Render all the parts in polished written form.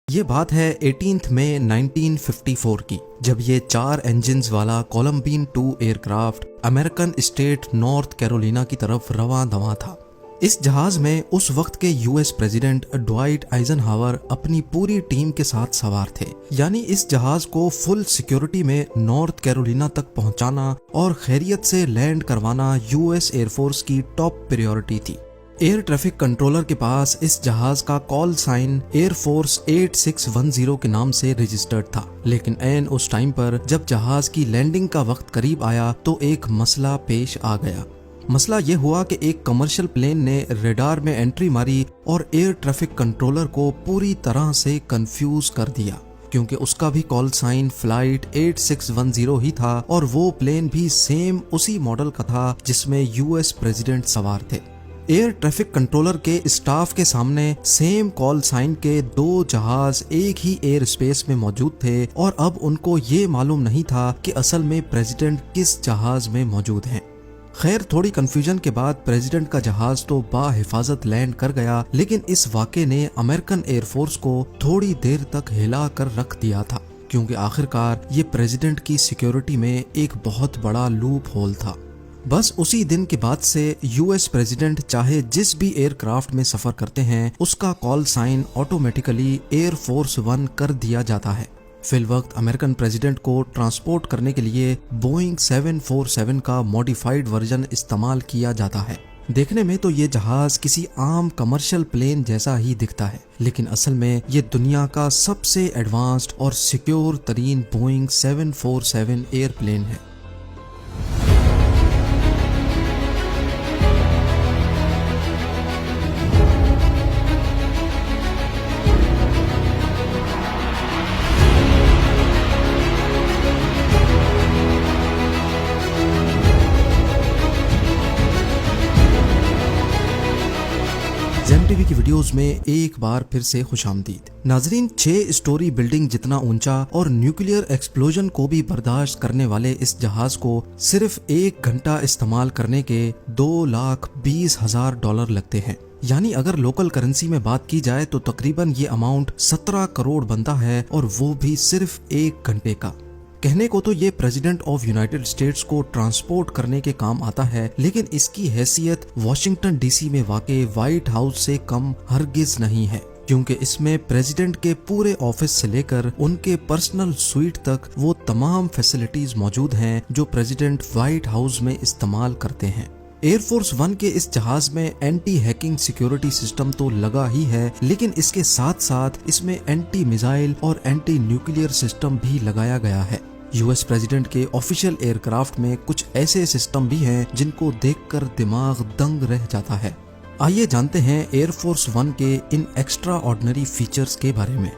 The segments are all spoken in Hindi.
ये बात है 18 मई 1954 की, जब ये 4 इंजन्स वाला columbine 2 aircraft American state north Carolina की तरफ रवां दवा था। इस जहाज में उस वक्त के यूएस प्रेसिडेंट ड्वाइट आइजनहावर अपनी पूरी टीम के साथ सवार थे। यानी इस जहाज को फुल सिक्योरिटी में नॉर्थ कैरोलिना तक पहुंचाना और खैरियत से लैंड करवाना यूएस एयरफोर्स की टॉप प्रायोरिटी थी। एयर ट्रैफिक कंट्रोलर के पास इस जहाज का कॉल साइन एयरफोर्स 8610 के नाम से रजिस्टर्ड था, लेकिन ऐन उस टाइम पर जब जहाज की लैंडिंग का वक्त करीब आया तो एक मसला पेश आ गया। मसला ये हुआ कि एक कमर्शियल प्लेन ने रडार में एंट्री मारी और एयर ट्रैफिक कंट्रोलर को पूरी तरह से कंफ्यूज कर दिया, क्योंकि उसका भी कॉल साइन फ्लाइट 8610 ही था और वो प्लेन भी सेम उसी मॉडल का था जिसमें यूएस प्रेसिडेंट सवार थे। एयर ट्रैफिक कंट्रोलर के स्टाफ के सामने सेम कॉल साइन के 2 जहाज एक ही एयर स्पेस में मौजूद थे और अब उनको ये मालूम नहीं था कि असल में प्रेसिडेंट किस जहाज में मौजूद हैं। खैर, थोड़ी कंफ्यूजन के बाद प्रेसिडेंट का जहाज तो बाहिफाजत लैंड कर गया, लेकिन इस वाक़े ने अमेरिकन एयरफोर्स को थोड़ी देर तक हिला कर रख दिया था, क्योंकि आखिरकार ये प्रेसिडेंट की सिक्योरिटी में एक बहुत बड़ा लूप होल था। बस उसी दिन के बाद से यूएस प्रेसिडेंट चाहे जिस भी एयरक्राफ्ट में सफर करते हैं उसका कॉल साइन ऑटोमेटिकली एयरफोर्स 1 कर दिया जाता है। फिल वक्त अमेरिकन प्रेसिडेंट को ट्रांसपोर्ट करने के लिए बोइंग 747 का मॉडिफाइड वर्जन इस्तेमाल किया जाता है। देखने में तो ये जहाज किसी आम कमर्शियल प्लेन जैसा ही दिखता है, लेकिन असल में ये दुनिया का सबसे एडवांस्ड और सिक्योर तरीन बोइंग 747 एयरप्लेन है। जेम टीवी की वीडियोस में एक बार फिर से खुशामदीद। नाजरीन, 6 स्टोरी बिल्डिंग जितना ऊंचा और न्यूक्लियर एक्सप्लोजन को भी बर्दाश्त करने वाले इस जहाज को सिर्फ 1 घंटा इस्तेमाल करने के $2,20,000 लगते हैं। यानी अगर लोकल करेंसी में बात की जाए तो तकरीबन ये अमाउंट 17 करोड़ बनता है, और वो भी सिर्फ 1 घंटे का। कहने को तो ये प्रेसिडेंट ऑफ यूनाइटेड स्टेट्स को ट्रांसपोर्ट करने के काम आता है, लेकिन इसकी हैसियत वॉशिंगटन डीसी में वाक़े व्हाइट हाउस से कम हरगिज नहीं है, क्योंकि इसमें प्रेसिडेंट के पूरे ऑफिस से लेकर उनके पर्सनल स्वीट तक वो तमाम फैसिलिटीज मौजूद हैं जो प्रेसिडेंट व्हाइट हाउस में इस्तेमाल करते हैं। एयरफोर्स 1 के इस जहाज में एंटी हैकिंग सिक्योरिटी सिस्टम तो लगा ही है, लेकिन इसके साथ साथ इसमें एंटी मिसाइल और एंटी न्यूक्लियर सिस्टम भी लगाया गया है। यूएस प्रेसिडेंट के ऑफिशियल एयरक्राफ्ट में कुछ ऐसे सिस्टम भी हैं जिनको देखकर दिमाग दंग रह जाता है। आइए जानते हैं एयरफोर्स 1 के इन एक्स्ट्रा ऑर्डिनरी फीचर्स के बारे में।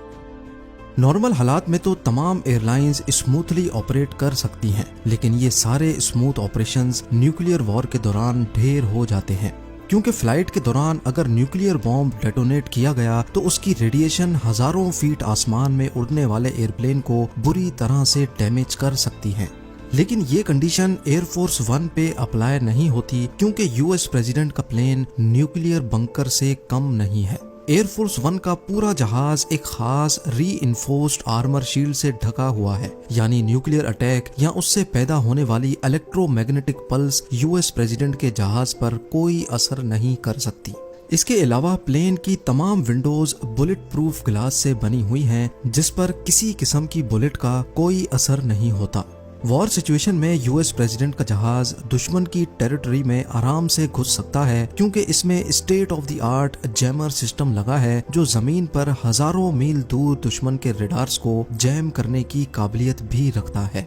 नॉर्मल हालात में तो तमाम एयरलाइंस स्मूथली ऑपरेट कर सकती हैं, लेकिन ये सारे स्मूथ ऑपरेशंस न्यूक्लियर वॉर के दौरान ढेर हो जाते हैं, क्योंकि फ्लाइट के दौरान अगर न्यूक्लियर बॉम्ब डेटोनेट किया गया तो उसकी रेडिएशन हजारों फीट आसमान में उड़ने वाले एयरप्लेन को बुरी तरह से डैमेज कर सकती है। लेकिन ये कंडीशन एयरफोर्स 1 पे अप्लाई नहीं होती, क्योंकि यूएस प्रेसिडेंट का प्लेन न्यूक्लियर बंकर से कम नहीं है। एयरफोर्स 1 का पूरा जहाज एक खास रीइंफोर्स्ड आर्मर शील्ड से ढका हुआ है, यानी न्यूक्लियर अटैक या उससे पैदा होने वाली इलेक्ट्रोमैग्नेटिक पल्स यूएस प्रेसिडेंट के जहाज पर कोई असर नहीं कर सकती। इसके अलावा प्लेन की तमाम विंडोज बुलेट प्रूफ ग्लास से बनी हुई हैं, जिस पर किसी किस्म की बुलेट का कोई असर नहीं होता। वॉर सिचुएशन में यूएस प्रेसिडेंट का जहाज दुश्मन की टेरिटरी में आराम से घुस सकता है, क्योंकि इसमें state of the art jammer system लगा है जो जमीन पर हजारों मील दूर दुश्मन के रडार्स को जैम करने की काबिलियत भी रखता है।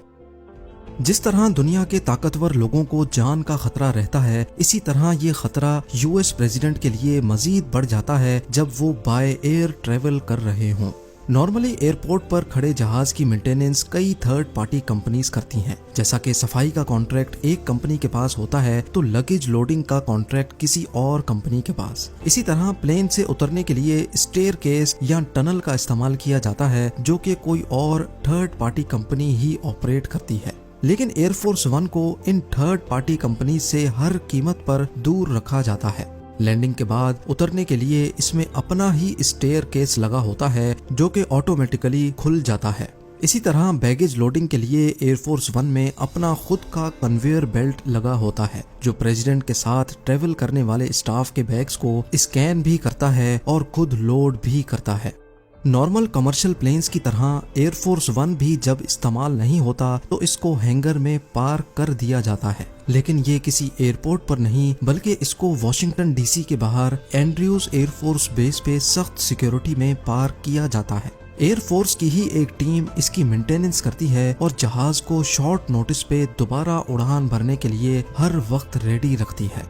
जिस तरह दुनिया के ताकतवर लोगों को जान का खतरा रहता है, इसी तरह ये खतरा यूएस प्रेसिडेंट के लिए मजीद बढ़ जाता है जब वो बाय एयर ट्रेवल कर रहे हों। नॉर्मली एयरपोर्ट पर खड़े जहाज की मेंटेनेंस कई थर्ड पार्टी कंपनीज करती हैं। जैसा कि सफाई का कॉन्ट्रैक्ट एक कंपनी के पास होता है तो लगेज लोडिंग का कॉन्ट्रैक्ट किसी और कंपनी के पास। इसी तरह प्लेन से उतरने के लिए स्टेयरकेस या टनल का इस्तेमाल किया जाता है, जो कि कोई और थर्ड पार्टी कंपनी ही ऑपरेट करती है। लेकिन एयरफोर्स 1 को इन थर्ड पार्टी कंपनी से हर कीमत पर दूर रखा जाता है। लैंडिंग के बाद उतरने के लिए इसमें अपना ही स्टेयर केस लगा होता है जो कि ऑटोमेटिकली खुल जाता है। इसी तरह बैगेज लोडिंग के लिए एयरफोर्स वन में अपना खुद का कन्वेयर बेल्ट लगा होता है जो प्रेसिडेंट के साथ ट्रेवल करने वाले स्टाफ के बैग्स को स्कैन भी करता है और खुद लोड भी करता है। नॉर्मल कमर्शियल प्लेन्स की तरह एयरफोर्स वन भी जब इस्तेमाल नहीं होता तो इसको हैंगर में पार्क कर दिया जाता है, लेकिन ये किसी एयरपोर्ट पर नहीं बल्कि इसको वॉशिंगटन डीसी के बाहर एंड्रयूज एयरफोर्स बेस पे सख्त सिक्योरिटी में पार्क किया जाता है। एयरफोर्स की ही एक टीम इसकी मेंटेनेंस करती है और जहाज को शॉर्ट नोटिस पे दोबारा उड़ान भरने के लिए हर वक्त रेडी रखती है।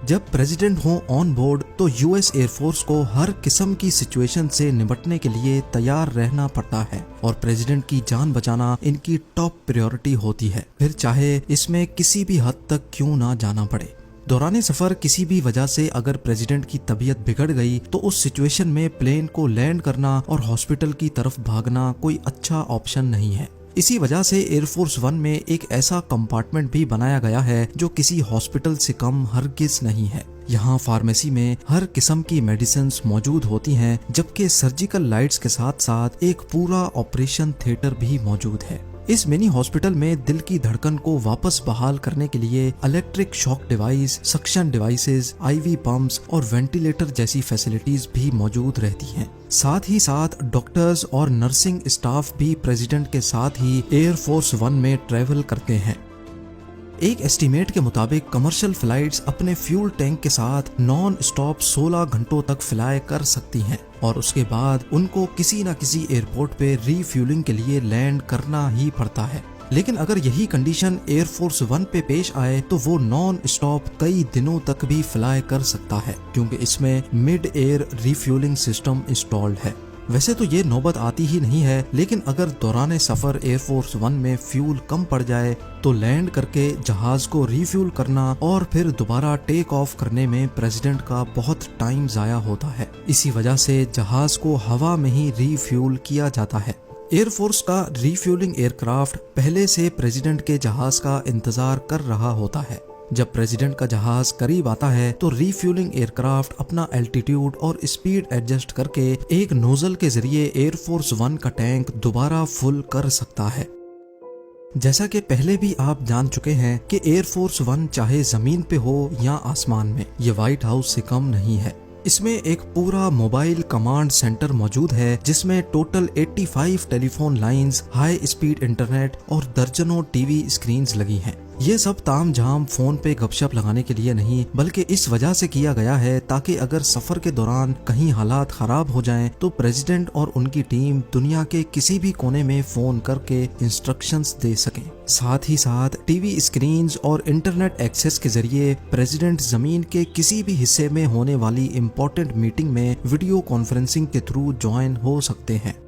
जब प्रेसिडेंट हो ऑन बोर्ड तो यूएस एयरफोर्स को हर किस्म की सिचुएशन से निपटने के लिए तैयार रहना पड़ता है और प्रेसिडेंट की जान बचाना इनकी टॉप प्रायोरिटी होती है, फिर चाहे इसमें किसी भी हद तक क्यों ना जाना पड़े। दौरान सफर किसी भी वजह से अगर प्रेसिडेंट की तबीयत बिगड़ गई तो उस सिचुएशन में प्लेन को लैंड करना और हॉस्पिटल की तरफ भागना कोई अच्छा ऑप्शन नहीं है। इसी वजह से एयरफोर्स वन में एक ऐसा कंपार्टमेंट भी बनाया गया है जो किसी हॉस्पिटल से कम हरगिज नहीं है। यहाँ फार्मेसी में हर किस्म की मेडिसिन्स मौजूद होती हैं, जबकि सर्जिकल लाइट्स के साथ साथ एक पूरा ऑपरेशन थिएटर भी मौजूद है। इस मिनी हॉस्पिटल में दिल की धड़कन को वापस बहाल करने के लिए electric shock device, suction devices, IV pumps और वेंटिलेटर जैसी फैसिलिटीज भी मौजूद रहती हैं। साथ ही साथ डॉक्टर्स और नर्सिंग स्टाफ भी प्रेसिडेंट के साथ ही एयरफोर्स वन में ट्रेवल करते हैं। एक एस्टीमेट के मुताबिक कमर्शियल फ्लाइट्स अपने फ्यूल टैंक के साथ नॉन स्टॉप 16 घंटों तक फ्लाई कर सकती हैं और उसके बाद उनको किसी न किसी एयरपोर्ट पे रीफ्यूलिंग के लिए लैंड करना ही पड़ता है। लेकिन अगर यही कंडीशन एयरफोर्स वन पे पेश आए तो वो नॉन स्टॉप कई दिनों तक भी फ्लाई कर सकता है, क्योंकि इसमें mid air refuelling system installed है। वैसे तो ये नौबत आती ही नहीं है, लेकिन अगर दौरान सफर एयरफोर्स वन में फ्यूल कम पड़ जाए तो लैंड करके जहाज को रिफ्यूल करना और फिर दोबारा टेक ऑफ करने में प्रेसिडेंट का बहुत टाइम जाया होता है। इसी वजह से जहाज को हवा में ही रिफ्यूल किया जाता है। एयरफोर्स का रिफ्यूलिंग एयरक्राफ्ट पहले से प्रेसिडेंट के जहाज का इंतजार कर रहा होता है। जब प्रेसिडेंट का जहाज करीब आता है तो रिफ्यूलिंग एयरक्राफ्ट अपना एल्टीट्यूड और स्पीड एडजस्ट करके एक नोजल के जरिए एयरफोर्स वन का टैंक दोबारा फुल कर सकता है। जैसा कि पहले भी आप जान चुके हैं कि एयरफोर्स वन चाहे जमीन पे हो या आसमान में, ये व्हाइट हाउस से कम नहीं है। इसमें एक पूरा मोबाइल कमांड सेंटर मौजूद है जिसमें total 85 telephone lines, high speed internet और दर्जनों टीवी स्क्रीन्स लगी हैं। ये सब तामझाम फोन पे गपशप लगाने के लिए नहीं बल्कि इस वजह से किया गया है ताकि अगर सफर के दौरान कहीं हालात खराब हो जाएं तो प्रेसिडेंट और उनकी टीम दुनिया के किसी भी कोने में फोन करके इंस्ट्रक्शंस दे सकें। साथ ही साथ टीवी स्क्रीन्स और इंटरनेट एक्सेस के जरिए प्रेसिडेंट जमीन के किसी भी हिस्से में होने वाली इम्पोर्टेंट मीटिंग में वीडियो कॉन्फ्रेंसिंग के थ्रू ज्वाइन हो सकते हैं।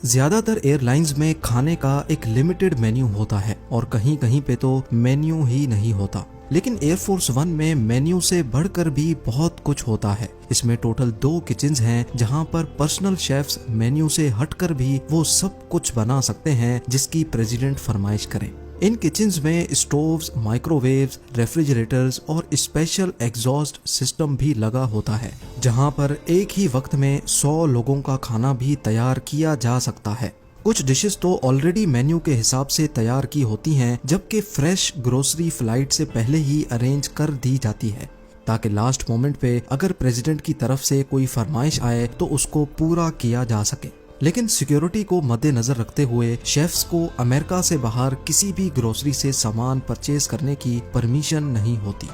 ज्यादातर एयरलाइंस में खाने का एक लिमिटेड मेन्यू होता है और कहीं कहीं पे तो मेन्यू ही नहीं होता, लेकिन एयरफोर्स वन में मेन्यू से बढ़कर भी बहुत कुछ होता है। इसमें टोटल 2 किचन्स हैं जहां पर पर्सनल शेफ्स मेन्यू से हटकर भी वो सब कुछ बना सकते हैं जिसकी प्रेसिडेंट फरमाइश करें। इन किचन्स में स्टोव्स, माइक्रोवेव्स, रेफ्रिजरेटर्स और स्पेशल एग्जॉस्ट सिस्टम भी लगा होता है, जहां पर एक ही वक्त में 100 लोगों का खाना भी तैयार किया जा सकता है। कुछ डिशेस तो ऑलरेडी मेन्यू के हिसाब से तैयार की होती हैं, जबकि फ्रेश ग्रोसरी फ्लाइट से पहले ही अरेंज कर दी जाती है ताकि लास्ट मोमेंट पे अगर प्रेसिडेंट की तरफ से कोई फरमाइश आए तो उसको पूरा किया जा सके। लेकिन सिक्योरिटी को मद्देनजर रखते हुए शेफ्स को अमेरिका से बाहर किसी भी ग्रोसरी से सामान परचेज करने की परमिशन नहीं होती।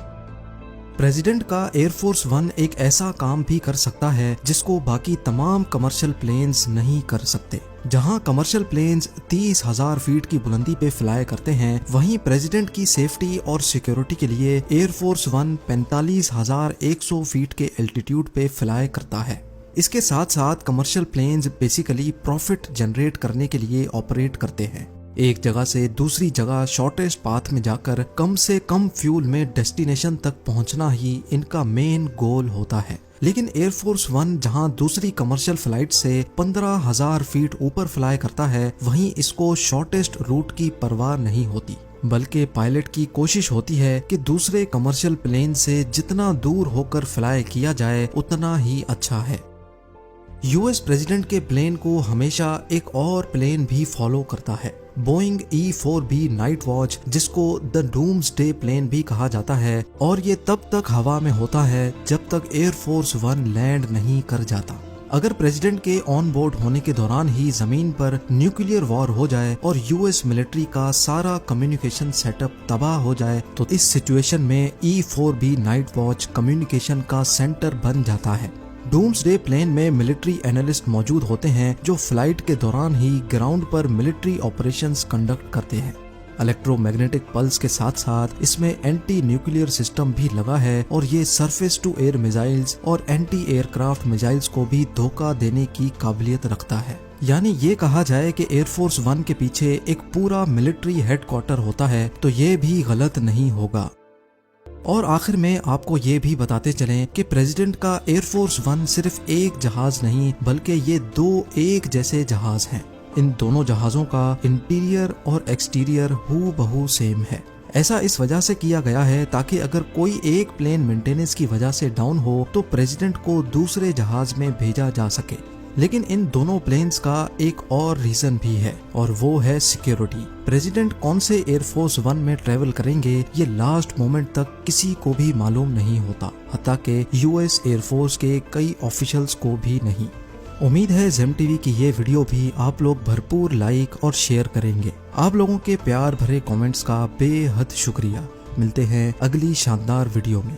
प्रेसिडेंट का एयरफोर्स वन एक ऐसा काम भी कर सकता है जिसको बाकी तमाम कमर्शियल प्लेन्स नहीं कर सकते। जहां कमर्शियल प्लेन्स 30,000 फीट की बुलंदी पे फ्लाई करते हैं, वहीं प्रेसिडेंट की सेफ्टी और सिक्योरिटी के लिए एयरफोर्स वन 45,100 फीट के एल्टीट्यूड पे फ्लाई करता है। इसके साथ साथ commercial planes basically profit generate करने के लिए ऑपरेट करते हैं। एक जगह से दूसरी जगह शॉर्टेस्ट पाथ में जाकर कम से कम फ्यूल में डेस्टिनेशन तक पहुंचना ही इनका मेन गोल होता है। लेकिन एयरफोर्स वन जहां दूसरी कमर्शियल फ्लाइट से 15,000 फीट ऊपर फ्लाई करता है, वहीं इसको शॉर्टेस्ट रूट की परवाह नहीं होती। बल्कि पायलट की कोशिश होती है कि दूसरे कमर्शियल प्लेन से जितना दूर होकर फ्लाई किया जाए उतना ही अच्छा है। यूएस प्रेसिडेंट के प्लेन को हमेशा एक और प्लेन भी फॉलो करता है, बोइंग E-4B नाइट वॉच, जिसको द डूम्सडे प्लेन भी कहा जाता है, और ये तब तक हवा में होता है जब तक एयरफोर्स 1 लैंड नहीं कर जाता। अगर प्रेसिडेंट के ऑन बोर्ड होने के दौरान ही जमीन पर न्यूक्लियर वॉर हो जाए और यूएस मिलिट्री का सारा कम्युनिकेशन सेटअप तबाह हो जाए तो इस सिचुएशन में E-4B नाइट वॉच कम्युनिकेशन का सेंटर बन जाता है। डूम्सडे प्लेन में मिलिट्री एनालिस्ट मौजूद होते हैं जो फ्लाइट के दौरान ही ग्राउंड पर मिलिट्री ऑपरेशंस कंडक्ट करते हैं। इलेक्ट्रोमैग्नेटिक पल्स के साथ साथ इसमें एंटी न्यूक्लियर सिस्टम भी लगा है और ये सरफेस टू एयर मिसाइल्स और एंटी एयरक्राफ्ट मिसाइल्स को भी धोखा देने की काबिलियत रखता है। यानी ये कहा जाए कि एयरफोर्स 1 के पीछे एक पूरा मिलिट्री हेडक्वार्टर होता है तो ये भी गलत नहीं होगा। और आखिर में आपको ये भी बताते चलें कि प्रेसिडेंट का एयरफोर्स 1 सिर्फ एक जहाज नहीं बल्कि ये 2 एक जैसे जहाज हैं। इन दोनों जहाजों का इंटीरियर और एक्सटीरियर हूबहू सेम है। ऐसा इस वजह से किया गया है ताकि अगर कोई एक प्लेन मेंटेनेंस की वजह से डाउन हो तो प्रेसिडेंट को दूसरे जहाज में भेजा जा सके। लेकिन इन दोनों प्लेन्स का एक और रीजन भी है और वो है सिक्योरिटी। प्रेसिडेंट कौन से एयरफोर्स 1 में ट्रेवल करेंगे ये लास्ट मोमेंट तक किसी को भी मालूम नहीं होता, हत्ता के यूएस एयरफोर्स के कई ऑफिशियल्स को भी नहीं। उम्मीद है जेम टीवी की ये वीडियो भी आप लोग भरपूर लाइक और शेयर करेंगे। आप लोगों के प्यार भरे कमेंट्स का बेहद शुक्रिया। मिलते हैं अगली शानदार वीडियो में।